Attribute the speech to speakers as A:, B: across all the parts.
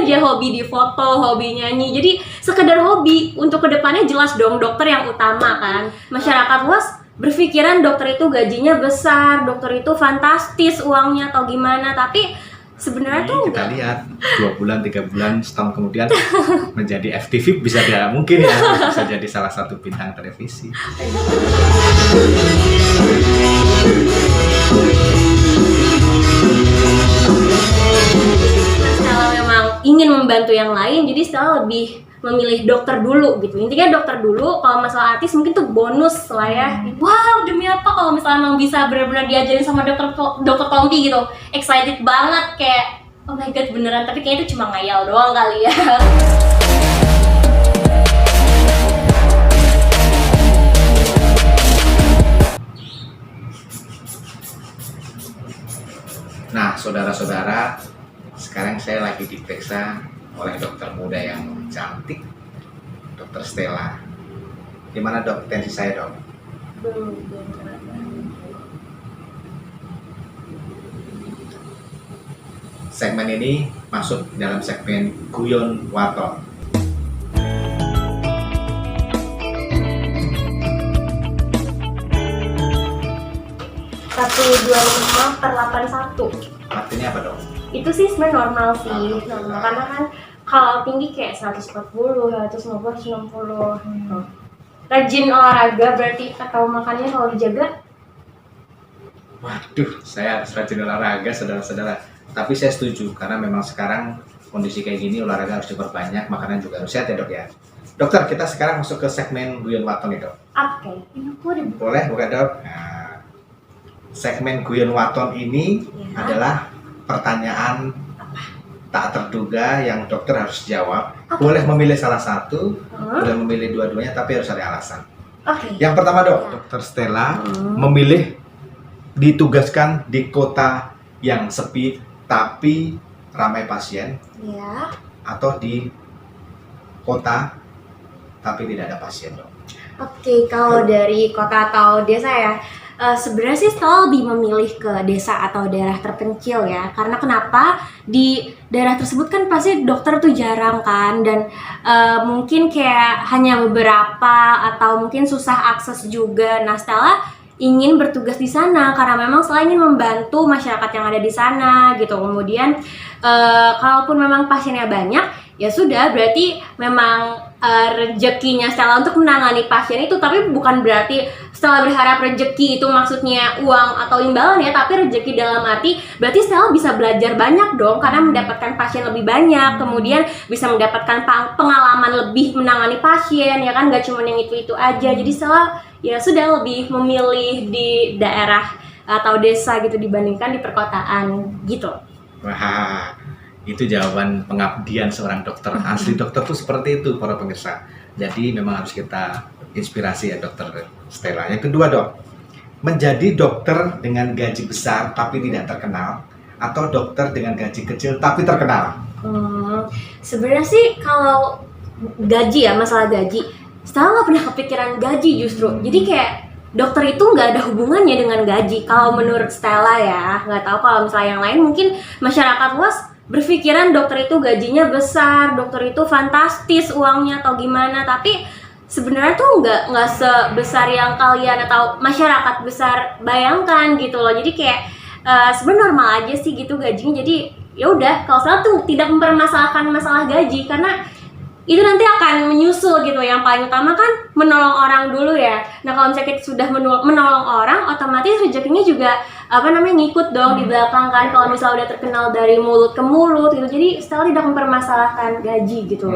A: aja hobi di foto, hobi nyanyi. Jadi sekedar hobi, untuk kedepannya jelas dong dokter yang utama kan. Masyarakat luas berpikiran dokter itu gajinya besar, dokter itu fantastis uangnya atau gimana, tapi sebenarnya tuh
B: kita lihat 2 bulan, 3 bulan, setahun kemudian menjadi FTV bisa mungkin ya bisa jadi salah satu bintang televisi.
A: Kalau memang ingin membantu yang lain, jadi Stella lebih memilih dokter dulu gitu. Intinya dokter dulu. Kalau masalah artis mungkin tuh bonus lah ya. Wow, demi apa kalau misalnya emang bisa benar-benar diajarin sama dokter Tompi gitu. Excited banget kayak oh my god beneran, tapi kayaknya itu cuma ngayal doang kali ya.
B: Nah, saudara-saudara, sekarang saya lagi diperiksa oleh dokter muda yang cantik, Dokter Stella. Gimana dok, tensi saya dok?
A: Belum.
B: Segmen ini masuk dalam segmen Guyon Waton.
A: 125/81.
B: Artinya apa dok?
A: Itu sih sebenarnya normal sih, normal. Karena kan kalau tinggi kayak 140, 150, 160. Rajin olahraga berarti atau makannya kalau dijaga?
B: Waduh, saya harus rajin olahraga saudara-saudara. Tapi saya setuju karena memang sekarang kondisi kayak gini olahraga harus diperbanyak, makanan juga harus sehat ya dok ya. Dokter, kita sekarang masuk ke segmen Guyon Waton nih dok.
A: Oke, ini aku udah
B: Boleh bukan dok? Nah, segmen Guyon Waton ini
A: ya.
B: adalah pertanyaan tak terduga yang dokter harus jawab. Boleh memilih salah satu, boleh memilih dua-duanya, tapi harus ada alasan.
A: Oke.
B: Yang pertama dok,
A: Ya.
B: Dokter Stella memilih ditugaskan di kota yang sepi tapi ramai pasien,
A: Ya.
B: atau di kota tapi tidak ada pasien dok.
A: Oke, kalau dari kota atau desa ya, sebenarnya sih Stella lebih memilih ke desa atau daerah terpencil ya. Karena kenapa? Di daerah tersebut kan pasti dokter tuh jarang kan, dan mungkin kayak hanya beberapa atau mungkin susah akses juga. Nah, Stella ingin bertugas di sana karena memang Stella ingin membantu masyarakat yang ada di sana gitu. Kemudian kalaupun memang pasiennya banyak, ya sudah berarti memang rezekinya Stella untuk menangani pasien itu, tapi bukan berarti Stella berharap rezeki itu maksudnya uang atau imbalan ya, tapi rezeki dalam arti berarti Stella bisa belajar banyak dong karena mendapatkan pasien lebih banyak, kemudian bisa mendapatkan pengalaman lebih menangani pasien ya kan, gak cuma yang itu aja. Jadi Stella ya sudah lebih memilih di daerah atau desa gitu dibandingkan di perkotaan gitu.
B: Wah, itu jawaban pengabdian seorang dokter. Asli dokter tuh seperti itu para pemirsa. Jadi memang harus kita inspirasi ya Dokter Stella. Yang kedua dok, menjadi dokter dengan gaji besar tapi tidak terkenal, atau dokter dengan gaji kecil tapi terkenal?
A: Sebenarnya sih kalau gaji ya, masalah gaji, Stella nggak pernah kepikiran gaji justru. Jadi kayak dokter itu nggak ada hubungannya dengan gaji. Kalau menurut Stella ya, nggak tahu kalau misalnya yang lain, mungkin masyarakat luas berpikiran dokter itu gajinya besar, dokter itu fantastis uangnya atau gimana. Tapi sebenarnya tuh nggak sebesar yang kalian atau masyarakat besar bayangkan gitu loh. Jadi kayak sebenarnya normal aja sih gitu gajinya. Jadi ya udah, kalau Stella tuh tidak mempermasalahkan masalah gaji karena itu nanti akan menyusul gitu. Yang paling utama kan menolong orang dulu ya. Nah kalau misalnya kita sudah menolong orang, otomatis rezekinya juga ngikut dong di belakang kan. Kalau misalnya udah terkenal dari mulut ke mulut gitu, jadi Stella tidak mempermasalahkan gaji gitu.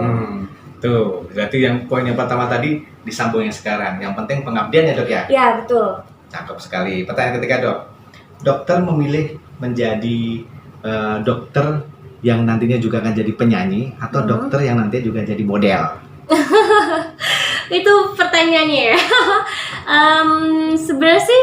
B: Tuh, berarti yang poin yang pertama tadi disambung yang sekarang. Yang penting pengabdian ya dok ya?
A: Ya betul.
B: Cakep sekali. Pertanyaan ketiga dok, dokter memilih menjadi dokter yang nantinya juga akan jadi penyanyi, atau dokter yang nantinya juga jadi model?
A: Itu pertanyaannya ya. Sebenarnya sih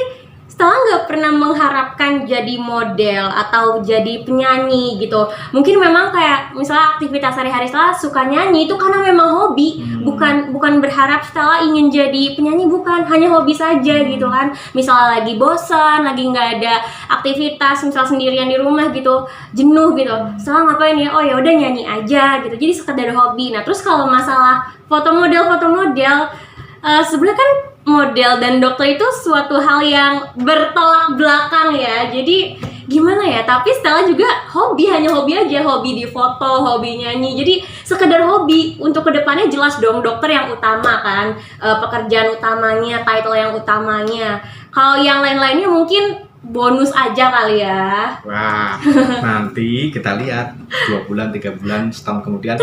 A: Stella nggak pernah mengharapkan jadi model atau jadi penyanyi gitu. Mungkin memang kayak misalnya aktivitas sehari-hari Stella suka nyanyi itu karena memang hobi, bukan berharap Stella ingin jadi penyanyi, bukan, hanya hobi saja gitu kan. Misalnya lagi bosan, lagi nggak ada aktivitas, misal sendirian di rumah gitu, jenuh gitu, Stella ngapain ya? Oh ya udah nyanyi aja gitu. Jadi sekedar hobi. Nah terus kalau masalah foto model sebenarnya kan model dan dokter itu suatu hal yang bertolak belakang ya. Jadi gimana ya? Tapi Stella juga hobi, hanya hobi aja, hobi di foto, hobi nyanyi. Jadi sekedar hobi. Untuk kedepannya jelas dong dokter yang utama kan, pekerjaan utamanya, title yang utamanya. Kalau yang lain-lainnya mungkin bonus aja kali ya.
B: Wah, nanti kita lihat 2 bulan, 3 bulan, setahun kemudian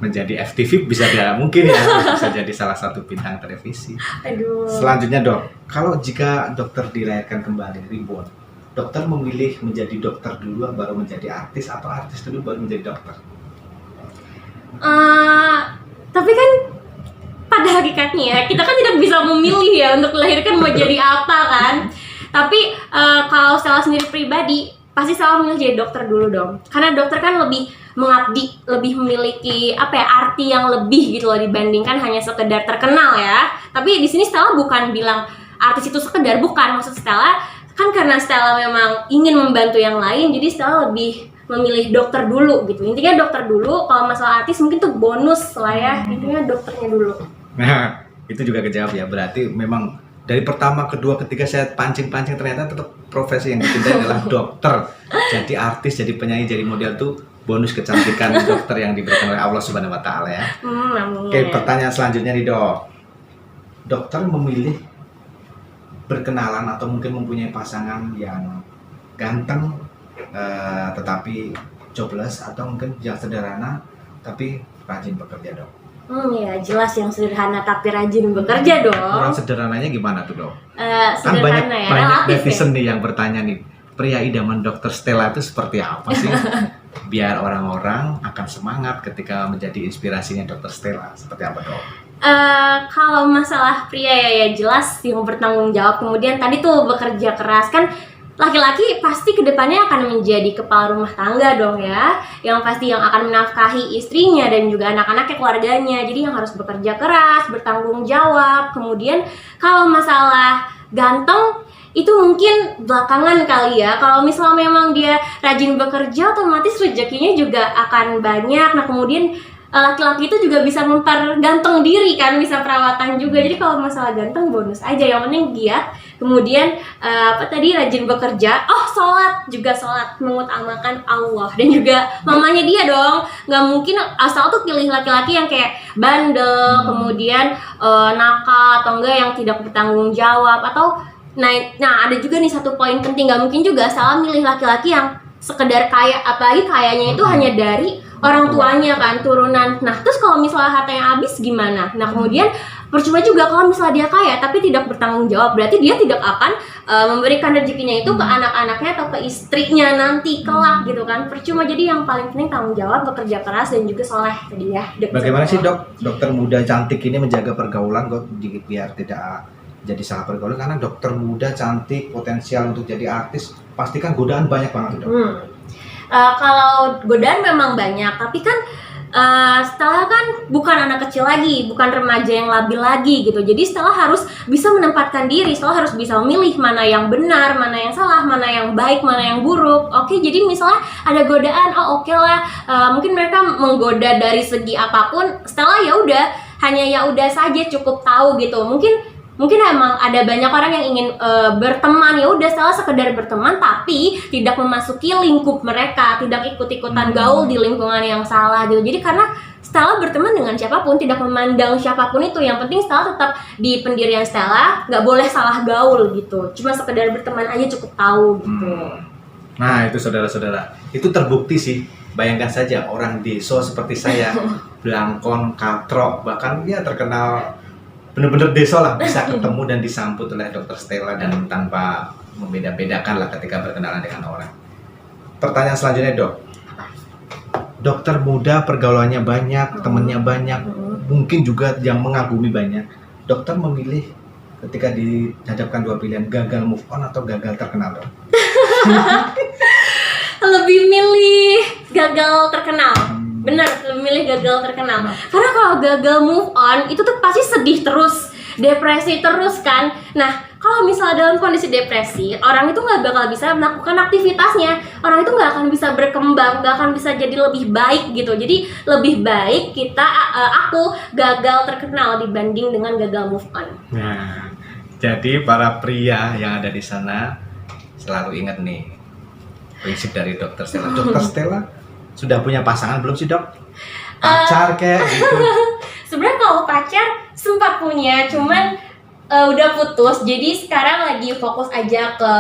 B: menjadi FTV bisa mungkin ya, bisa jadi salah satu bintang televisi.
A: Aduh.
B: Selanjutnya dok, kalau jika dokter dilahirkan kembali reborn, dokter memilih menjadi dokter dulu baru menjadi artis atau artis dulu baru menjadi dokter?
A: Tapi kan pada hakikatnya ya, kita kan tidak bisa memilih ya untuk dilahirkan mau jadi apa kan. Tapi kalau Stella sendiri pribadi pasti Stella memilih jadi dokter dulu dong, karena dokter kan lebih mengabdi, lebih memiliki arti yang lebih gitu loh dibandingkan hanya sekedar terkenal ya. Tapi di sini Stella bukan bilang artis itu sekedar, bukan, maksud Stella kan karena Stella memang ingin membantu yang lain, jadi Stella lebih memilih dokter dulu gitu. Intinya dokter dulu. Kalau masalah artis mungkin tuh bonus lah ya, intinya dokternya dulu.
B: Nah, itu juga kejawab ya. Berarti memang dari pertama, kedua, ketiga saya pancing-pancing ternyata tetap profesi yang dicintai adalah dokter. Jadi artis, jadi penyanyi, jadi model tuh bonus kecantikan dokter yang diberikan oleh Allah Subhanahu wa taala ya. Oke, pertanyaan selanjutnya nih, Dok. Dokter memilih berkenalan atau mungkin mempunyai pasangan yang ganteng tetapi jobless, atau mungkin yang sederhana tapi rajin bekerja, Dok?
A: Ya jelas yang sederhana tapi rajin bekerja dong.
B: Orang sederhananya gimana tuh, Dok? Kan
A: Sederhana
B: banyak
A: relatif
B: netizen nih yang bertanya nih, pria idaman dokter Stella itu seperti apa sih? Biar orang-orang akan semangat ketika menjadi inspirasinya dokter Stella. Seperti apa, Dok?
A: Kalau masalah pria ya jelas yang bertanggung jawab. Kemudian tadi tuh bekerja keras kan. Laki-laki pasti kedepannya akan menjadi kepala rumah tangga dong ya, yang pasti yang akan menafkahi istrinya dan juga anak-anaknya, keluarganya. Jadi yang harus bekerja keras, bertanggung jawab. Kemudian kalau masalah ganteng itu mungkin belakangan kali ya. Kalau misalnya memang dia rajin bekerja, otomatis rezekinya juga akan banyak. Nah kemudian laki-laki itu juga bisa memperganteng diri kan, bisa perawatan juga. Jadi kalau masalah ganteng bonus aja, yang penting giat. Kemudian rajin bekerja. Sholat, mengutamakan Allah dan juga mamanya dia dong. Nggak mungkin asal tuh pilih laki-laki yang kayak bandel, kemudian nakal atau enggak yang tidak bertanggung jawab atau nah ada juga nih satu poin penting, nggak mungkin juga salah milih laki-laki yang sekedar kaya, apalagi kayanya itu hanya dari orang tuanya kan, turunan. Nah terus kalau misalnya hartanya habis gimana? Nah kemudian percuma juga kalau misalnya dia kaya tapi tidak bertanggung jawab, berarti dia tidak akan memberikan rezekinya itu ke anak-anaknya atau ke istrinya nanti kelak gitu kan. Percuma. Jadi yang paling penting tanggung jawab, bekerja keras dan juga soleh tadi ya.
B: Bagaimana sih, Dok, dokter muda cantik ini menjaga pergaulan kok biar tidak jadi salah pergaulan? Karena dokter muda cantik potensial untuk jadi artis pasti kan godaan banyak banget, Dok.
A: Kalau godaan memang banyak, tapi kan Stella kan bukan anak kecil lagi, bukan remaja yang labil lagi gitu. Jadi Stella harus bisa menempatkan diri, Stella harus bisa memilih mana yang benar, mana yang salah, mana yang baik, mana yang buruk. Oke, jadi misalnya ada godaan, oke lah, mungkin mereka menggoda dari segi apapun, Stella ya udah, hanya ya udah saja cukup tahu gitu. Mungkin emang ada banyak orang yang ingin berteman, ya udah Stella sekedar berteman tapi tidak memasuki lingkup mereka, tidak ikut-ikutan gaul di lingkungan yang salah gitu. Jadi karena Stella berteman dengan siapapun, tidak memandang siapapun itu, yang penting Stella tetap di pendirian Stella, nggak boleh salah gaul gitu. Cuma sekedar berteman aja cukup tahu gitu.
B: Nah itu saudara-saudara, itu terbukti sih. Bayangkan saja orang deso seperti saya, belangkon, katrok, bahkan dia terkenal bener-bener deso lah, bisa ketemu dan disambut oleh dokter Stella dan tanpa membeda-bedakan lah ketika berkenalan dengan orang. Pertanyaan selanjutnya, Dok. Dokter muda pergaulannya banyak, temennya banyak, mungkin juga yang mengagumi banyak. Dokter memilih ketika dihadapkan dua pilihan, gagal move on atau gagal terkenal, Dok?
A: Lebih milih gagal terkenal. Bener, lebih milih gagal terkenal. Karena kalau gagal move on itu tuh pasti sedih terus, depresi terus kan. Nah, kalau misalnya dalam kondisi depresi, orang itu nggak bakal bisa melakukan aktivitasnya, orang itu nggak akan bisa berkembang, nggak akan bisa jadi lebih baik gitu. Jadi lebih baik kita, aku gagal terkenal dibanding dengan gagal move on.
B: Nah, jadi para pria yang ada di sana selalu ingat nih prinsip dari Dokter Stella. Dokter Stella sudah punya pasangan belum sih, Dok? Pacar kayak gitu?
A: Sebenarnya kalau pacar sempat punya, cuman udah putus. Jadi sekarang lagi fokus aja ke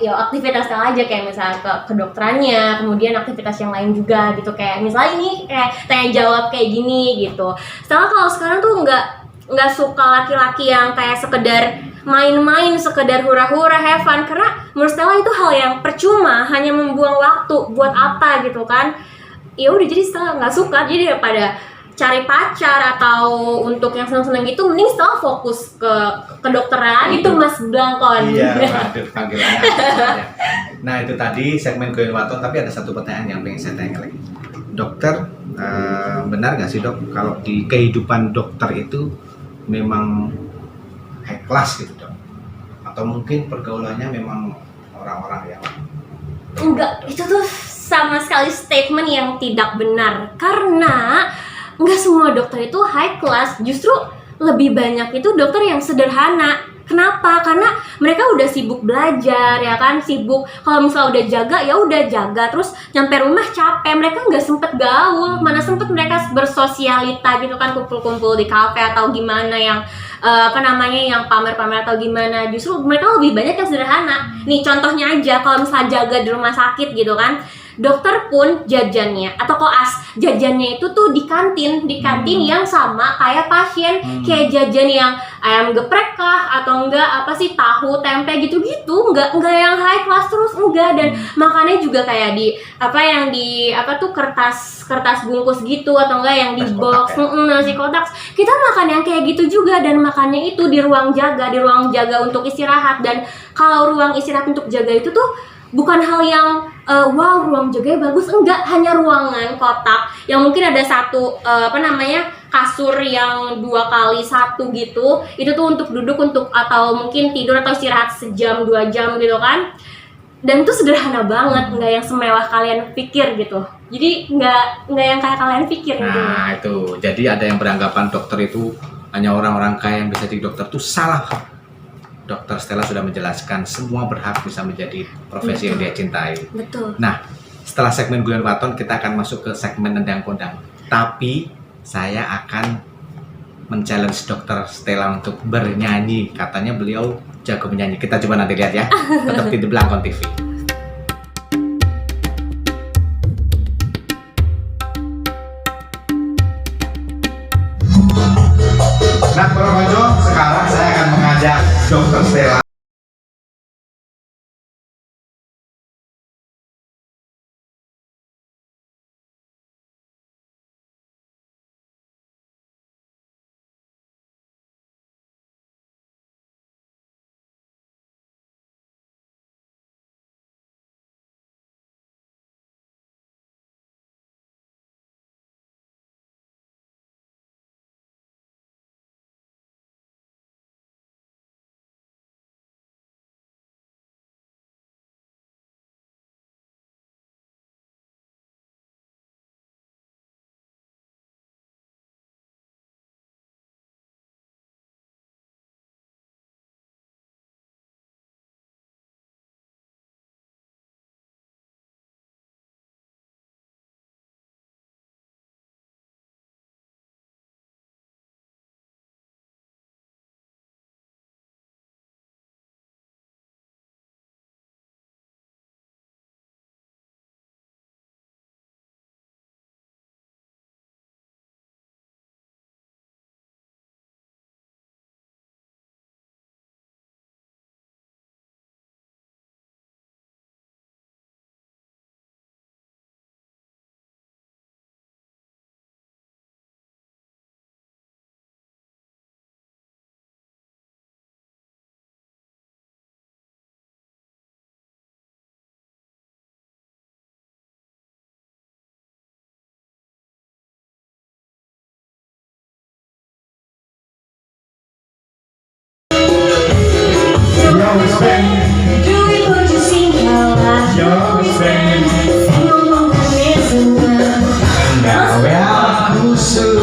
A: ya aktivitas yang aja, kayak misalnya ke kedokterannya, kemudian aktivitas yang lain juga gitu, kayak misalnya ini kayak tanya jawab kayak gini gitu. Setelah kalau sekarang tuh nggak suka laki-laki yang kayak sekedar main-main, sekedar hura-hura, have fun, karena menurut Stella itu hal yang percuma, hanya membuang waktu buat apa gitu kan. Ya udah, jadi Stella nggak suka. Jadi daripada cari pacar atau untuk yang seneng-seneng gitu, mending Stella fokus ke kedokteran itu, Mas Blangkon.
B: Iya, waduh, panggilannya apa. Nah, itu tadi segmen Goin Waton, tapi ada satu pertanyaan yang pengen saya tanya lagi. Dokter, benar nggak sih, Dok, kalau di kehidupan dokter itu memang high class gitu, Dok? Atau mungkin pergaulannya memang orang-orang yang...
A: Enggak, itu tuh sama sekali statement yang tidak benar. Karena nggak semua dokter itu high class, justru lebih banyak itu dokter yang sederhana. Kenapa? Karena mereka udah sibuk belajar, ya kan, sibuk kalau misalnya udah jaga ya udah jaga, terus nyampe rumah capek, mereka nggak sempet gaul, mana sempet mereka bersosialita gitu kan, kumpul-kumpul di kafe atau gimana yang yang pamer-pamer atau gimana. Justru mereka lebih banyak yang sederhana. Nih contohnya aja, kalau misalnya jaga di rumah sakit gitu kan, dokter pun jajannya atau koas jajannya itu tuh di kantin yang sama kayak pasien, kayak jajan yang ayam geprek kah atau enggak apa sih, tahu tempe gitu-gitu, enggak yang high class terus, enggak. Dan makannya juga kayak di kertas bungkus gitu, atau enggak yang di box, nasi kotak. Kita makan yang kayak gitu juga, dan makannya itu di ruang jaga untuk istirahat. Dan kalau ruang istirahat untuk jaga itu tuh bukan hal yang wow, ruang jaganya bagus, enggak, hanya ruangan kotak yang mungkin ada satu kasur yang 2x1 gitu. Itu tuh untuk duduk, untuk atau mungkin tidur atau istirahat sejam 2 jam gitu kan. Dan itu sederhana banget, nggak yang semewah kalian pikir gitu. Jadi nggak yang kayak kalian pikir gitu.
B: Nah, itu jadi ada yang beranggapan dokter itu hanya orang-orang kaya yang bisa jadi dokter, tuh salah. Dokter Stella sudah menjelaskan semua berhak bisa menjadi profesi yang dia cintai.
A: Betul.
B: Nah, setelah segmen Guyon Waton, kita akan masuk ke segmen Nendang Kondang. Tapi saya akan men-challenge Dokter Stella untuk bernyanyi. Katanya beliau jago menyanyi. Kita coba nanti lihat ya. Tetap di The Blangkon TV. Nah, Bro Bojo, sekarang saya akan mengajak Dokter Stella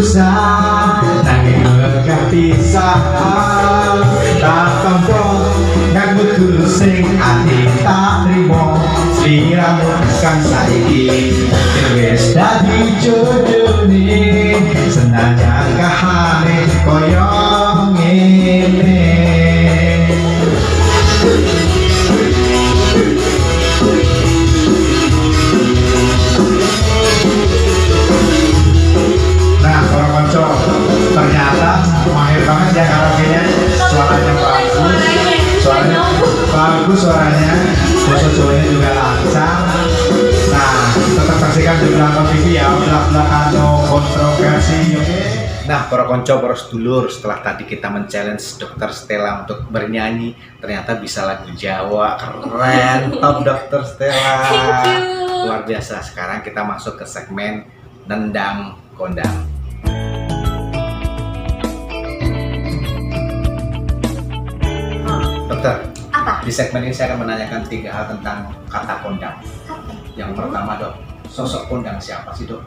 B: susah nanging lega pisahan tak tampa nganggo tulus sing ati tak trimo sliramu kang saiki wis dadi jodone senajan kahane koyo ngene. Nah, para konco, ternyata mahir banget ya karaoke-nya. Suaranya bagus, suaranya suaranya juga lancar. Nah, tetap saksikan di belakang TV ya, belakang kontroversi, oke? Nah, para konco, para sedulur, setelah tadi kita men-challenge Dokter Stella untuk bernyanyi, ternyata bisa lagu Jawa, keren, top Dokter Stella.
A: Thank you.
B: Luar biasa. Sekarang kita masuk ke segmen Nendang Kondang. Dokter,
A: Apa?
B: di segmen ini saya akan menanyakan 3 hal tentang kata kondang. Yang pertama, Dok, sosok kondang siapa sih, Dok?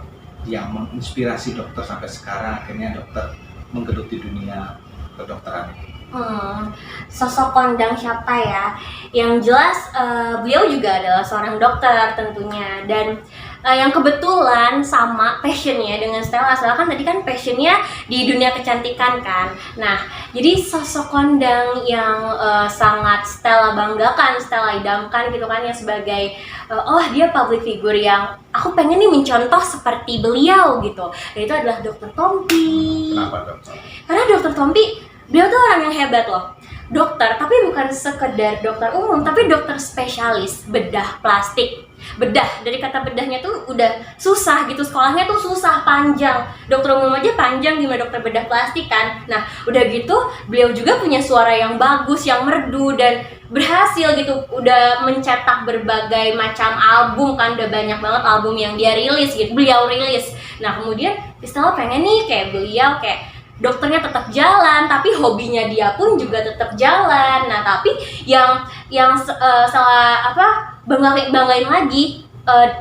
B: Yang menginspirasi dokter sampai sekarang akhirnya dokter menggeluti dunia kedokteran.
A: Sosok kondang siapa ya? Yang jelas beliau juga adalah seorang dokter tentunya, dan yang kebetulan sama passionnya dengan Stella. Stella kan tadi kan passionnya di dunia kecantikan kan. Nah, jadi sosok kondang yang sangat Stella banggakan, Stella idamkan gitu kan ya, sebagai oh dia public figure yang aku pengen nih mencontoh seperti beliau gitu. Dan itu adalah Dr. Tompi.
B: Kenapa, Dokter?
A: Karena Dr. Tompi, beliau tuh orang yang hebat loh. Dokter, tapi bukan sekedar dokter umum, tapi dokter spesialis bedah plastik. Bedah, dari kata bedahnya tuh udah susah gitu, sekolahnya tuh susah, panjang. Dokter umum aja panjang, gimana dokter bedah plastik kan. Nah, udah gitu beliau juga punya suara yang bagus, yang merdu, dan berhasil gitu, udah mencetak berbagai macam album kan, udah banyak banget album yang dia rilis gitu, beliau rilis. Nah, kemudian Stella pengen nih kayak beliau, kayak dokternya tetap jalan, tapi hobinya dia pun juga tetap jalan. Nah, tapi yang salah banggain lagi,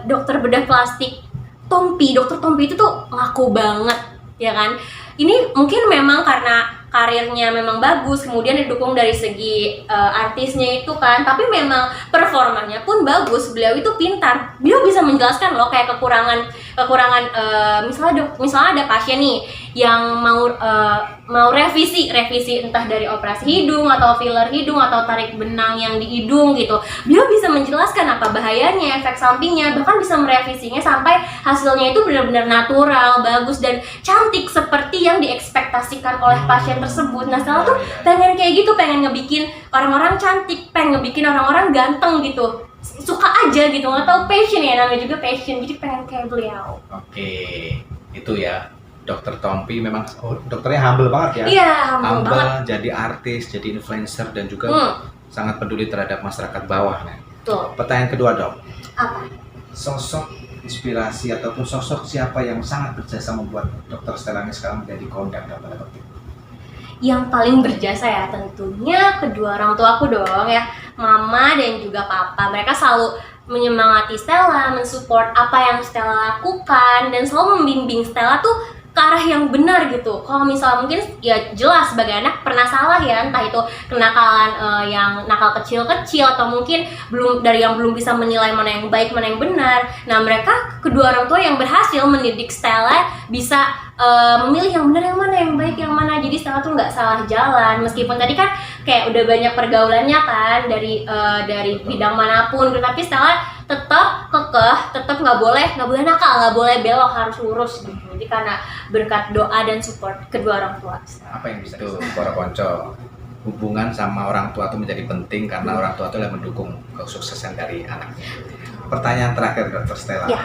A: dokter bedah plastik Tompi, dokter Tompi itu tuh laku banget, ya kan? Ini mungkin memang karena karirnya memang bagus, kemudian didukung dari segi artisnya itu kan, tapi memang performanya pun bagus. Beliau itu pintar, beliau bisa menjelaskan loh kayak kekurangan misalnya ada pasien nih yang mau revisi entah dari operasi hidung atau filler hidung atau tarik benang yang di hidung gitu. Beliau bisa menjelaskan apa bahayanya, efek sampingnya, bahkan bisa merevisinya sampai hasilnya itu benar-benar natural, bagus dan cantik seperti yang diekspektasikan oleh pasien tersebut. Nah, Stella tuh pengen kayak gitu, pengen ngebikin orang-orang cantik, pengen ngebikin orang-orang ganteng gitu. Suka aja gitu, nggak tahu, passion ya, namanya juga passion, jadi pengen kayak beliau.
B: Oke, itu ya. Dokter Tompi memang dokternya humble banget ya.
A: Iya, humble banget.
B: Jadi artis, jadi influencer, dan juga sangat peduli terhadap masyarakat bawah. Nih.
A: Tuh.
B: Pertanyaan kedua, Dok.
A: Apa?
B: Sosok inspirasi ataupun sosok siapa yang sangat berjasa membuat Dokter Stella ini sekarang menjadi kondang dalam dokter?
A: Yang paling berjasa ya tentunya kedua orang tua aku dong ya, mama dan juga papa. Mereka selalu menyemangati Stella, mensupport apa yang Stella lakukan, dan selalu membimbing Stella tuh ke arah yang benar gitu. Kalau misalnya mungkin ya jelas sebagai anak pernah salah ya, entah itu kenakalan yang nakal kecil-kecil atau mungkin belum bisa menilai mana yang baik mana yang benar. Nah, mereka kedua orang tua yang berhasil mendidik Stella bisa memilih yang benar yang mana, yang baik yang mana. Jadi Stella tuh nggak salah jalan, meskipun tadi kan kayak udah banyak pergaulannya kan dari bidang manapun, tapi Stella tetap kekeh, tetap nggak boleh nakal, nggak boleh belok, harus lurus gitu. Jadi karena berkat doa dan support kedua orang tua.
B: Apa yang bisa itu para konco, hubungan sama orang tua itu menjadi penting karena orang tua itu yang mendukung kesuksesan dari anaknya. Pertanyaan terakhir, Dokter Stella.
A: Ya.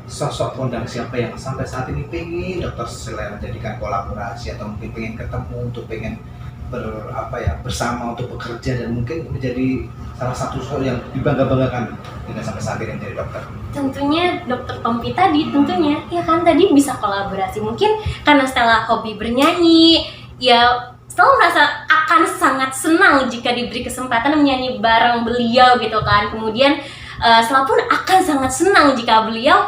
B: Sosok kondang siapa yang sampai saat ini pengen Dokter Stella menjadikan kolaborasi atau mungkin pengen ketemu untuk pengen bersama untuk bekerja dan mungkin menjadi salah satu sosok yang dibangga-banggakan dengan sampai saat ini menjadi dokter?
A: Tentunya Dokter Tompi tadi, tentunya ya kan, tadi bisa kolaborasi. Mungkin karena Stella hobi bernyanyi, ya Stella merasa akan sangat senang jika diberi kesempatan menyanyi bareng beliau gitu kan. Kemudian Stella pun akan sangat senang jika beliau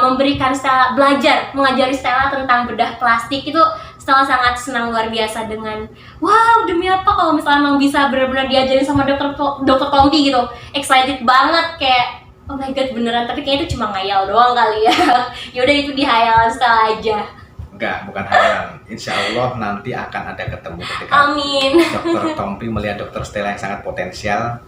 A: memberikan Stella mengajari Stella tentang bedah plastik. Itu Stella sangat senang luar biasa dengan wow, demi apa kalau misalnya emang bisa benar-benar diajarin sama dokter Tompi gitu. Excited banget kayak oh my god beneran, tapi kayaknya itu cuma ngayal doang kali ya. Yaudah itu di hayalan Stella aja.
B: Enggak, bukan hayalan. Insya Allah nanti akan ada ketemu ketika
A: Amin.
B: Dokter Tompi melihat Dokter Stella yang sangat potensial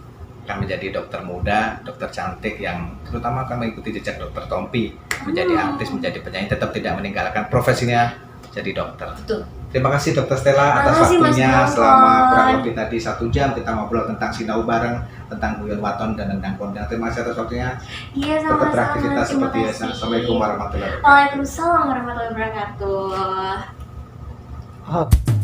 B: akan menjadi dokter muda, dokter cantik yang terutama akan mengikuti jejak Dokter Tompi, menjadi artis, menjadi penyanyi, tetap tidak meninggalkan profesinya jadi dokter.
A: Betul.
B: Terima kasih Dokter Stella atas
A: Makasih, Mas
B: waktunya
A: Nyoman.
B: selama kurang lebih tadi 1 jam kita ngobrol tentang sinau bareng, tentang guyon waton dan tentang kondang. Terima kasih atas waktunya.
A: Iya,
B: Tetap
A: sama-sama.
B: beraktivitas
A: Terima
B: seperti biasa.
A: kasih.
B: Assalamualaikum warahmatullahi wabarakatuh.
A: Waalaikumsalam warahmatullahi wabarakatuh.